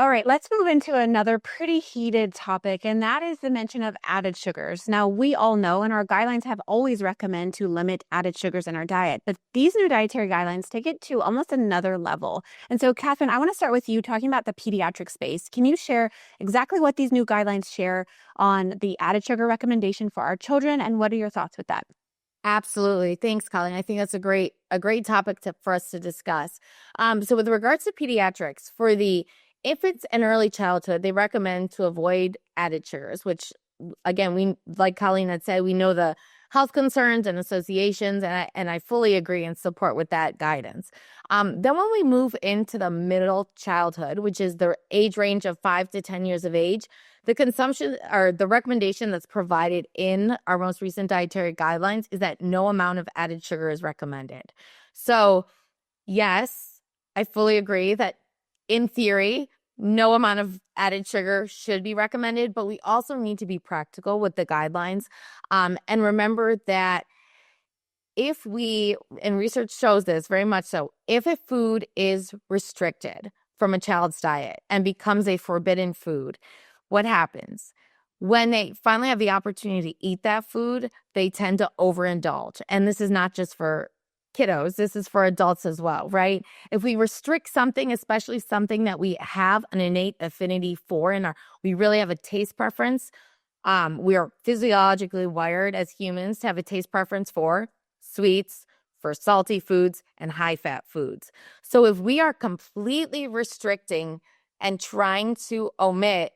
All right, let's move into another pretty heated topic, and that is the mention of added sugars. Now, we all know, and our guidelines have always recommend to limit added sugars in our diet, but these new dietary guidelines take it to almost another level. And so, Catherine, I want to start with you talking about the pediatric space. Can you share exactly what these new guidelines share on the added sugar recommendation for our children, and what are your thoughts with that? Absolutely. Thanks, Colleen. I think that's a great topic for us to discuss. So with regards to pediatrics, for the infants and early childhood, they recommend to avoid added sugars, which again, like Colleen had said, we know the health concerns and associations, and I fully agree and support with that guidance. Then when we move into the middle childhood, which is the age range of 5 to 10 years of age, the consumption or the recommendation that's provided in our most recent dietary guidelines is that no amount of added sugar is recommended. So, yes, I fully agree that in theory, no amount of added sugar should be recommended, but we also need to be practical with the guidelines. And remember that and research shows this very much so, if a food is restricted from a child's diet and becomes a forbidden food, what happens? When they finally have the opportunity to eat that food, they tend to overindulge. And this is not just for kiddos, this is for adults as well, right? If we restrict something, especially something that we have an innate affinity for and we really have a taste preference, we are physiologically wired as humans to have a taste preference for sweets, for salty foods, and high-fat foods. So if we are completely restricting and trying to omit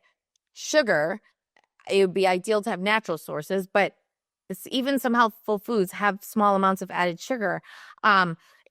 sugar, it would be ideal to have natural sources, but even some healthful foods have small amounts of added sugar.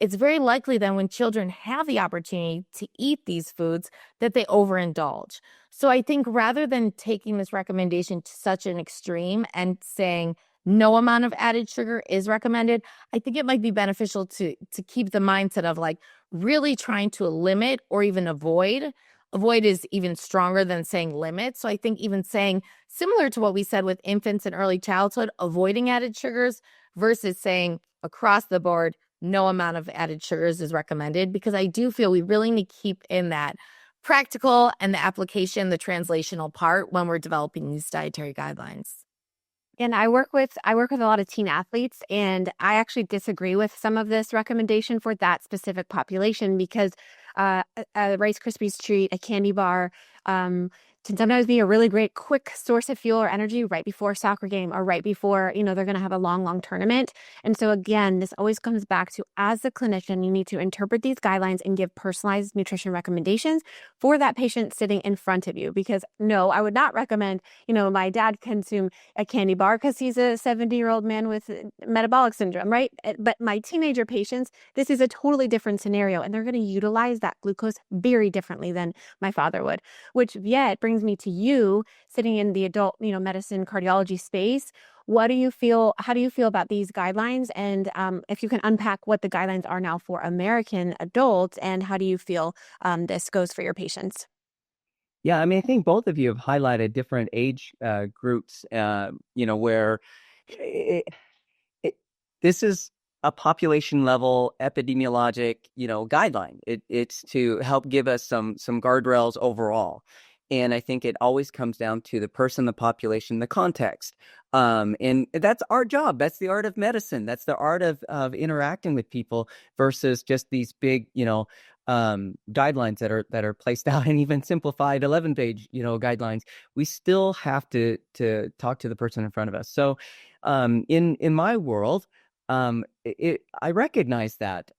It's very likely that when children have the opportunity to eat these foods, that they overindulge. So I think rather than taking this recommendation to such an extreme and saying no amount of added sugar is recommended, I think it might be beneficial to keep the mindset of like really trying to limit or even avoid. Avoid is even stronger than saying limit. So I think even saying similar to what we said with infants and early childhood, avoiding added sugars versus saying across the board, no amount of added sugars is recommended, because I do feel we really need to keep in that practical and the application, the translational part when we're developing these dietary guidelines. And I work with a lot of teen athletes, and I actually disagree with some of this recommendation for that specific population because a Rice Krispies treat, a candy bar, can sometimes be a really great quick source of fuel or energy right before a soccer game or right before, they're going to have a long tournament. And so again, this always comes back to, as a clinician, you need to interpret these guidelines and give personalized nutrition recommendations for that patient sitting in front of you. Because no, I would not recommend, my dad consume a candy bar because he's a 70-year-old man with metabolic syndrome, right? But my teenager patients, this is a totally different scenario, and they're going to utilize that glucose very differently than my father would, which yet brings me to you sitting in the adult, medicine cardiology space. What do you feel? How do you feel about these guidelines? And if you can unpack what the guidelines are now for American adults, and how do you feel this goes for your patients? Yeah, I mean, I think both of you have highlighted different age groups, where it, it, this is a population level epidemiologic, guideline. It's to help give us some guardrails overall. And I think it always comes down to the person, the population, the context. And that's our job. That's the art of medicine. That's the art of interacting with people versus just these big, guidelines that are placed out, and even simplified 11-page, guidelines. We still have to talk to the person in front of us. So in my world, I recognize that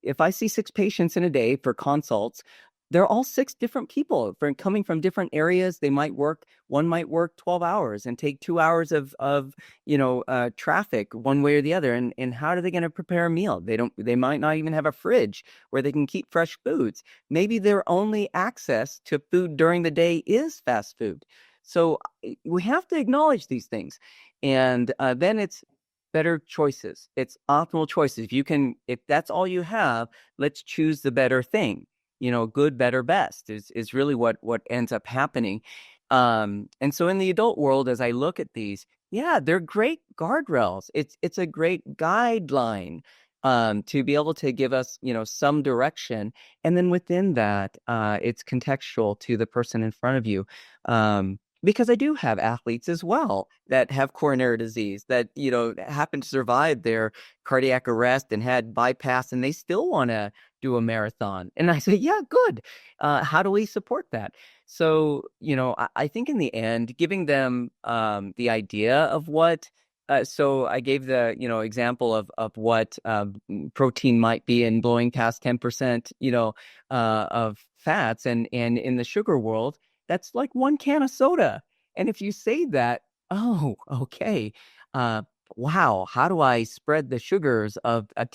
if I see 6 patients in a day for consults, they're all 6 different people coming from different areas. One might work 12 hours and take 2 hours of traffic one way or the other. And how are they going to prepare a meal? They might not even have a fridge where they can keep fresh foods. Maybe their only access to food during the day is fast food. So we have to acknowledge these things. And then it's better choices. It's optimal choices. If that's all you have, let's choose the better thing. Good, better, best is really what ends up happening. And so in the adult world, as I look at these, yeah, they're great guardrails. It's a great guideline. to be able to give us, some direction. And then within that, it's contextual to the person in front of you. Because I do have athletes as well that have coronary disease that, happen to survive their cardiac arrest and had bypass, and they still want to do a marathon. And I say, yeah, good. How do we support that? So, I think in the end, giving them the idea of what so I gave the, example of what protein might be in blowing past 10%, of fats. And in the sugar world, that's like one can of soda. And if you say that, oh, okay. Uh, wow, how do I spread the sugars of a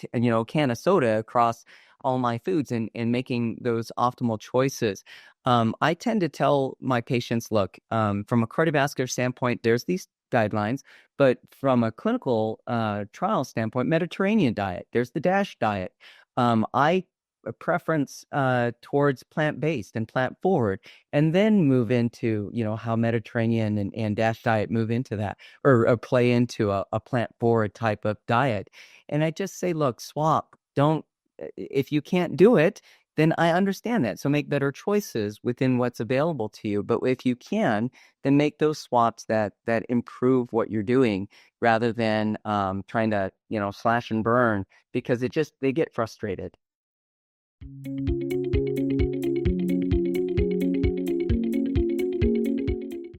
can of soda across all my foods and making those optimal choices? I tend to tell my patients, look, from a cardiovascular standpoint, there's these guidelines. But from a clinical trial standpoint, Mediterranean diet, there's the DASH diet. I preference towards plant-based and plant-forward, and then move into, how Mediterranean and DASH diet move into that or play into a plant-forward type of diet. And I just say, look, swap. Don't, if you can't do it, then I understand that. So make better choices within what's available to you. But if you can, then make those swaps that improve what you're doing rather than trying to, slash and burn, because they get frustrated.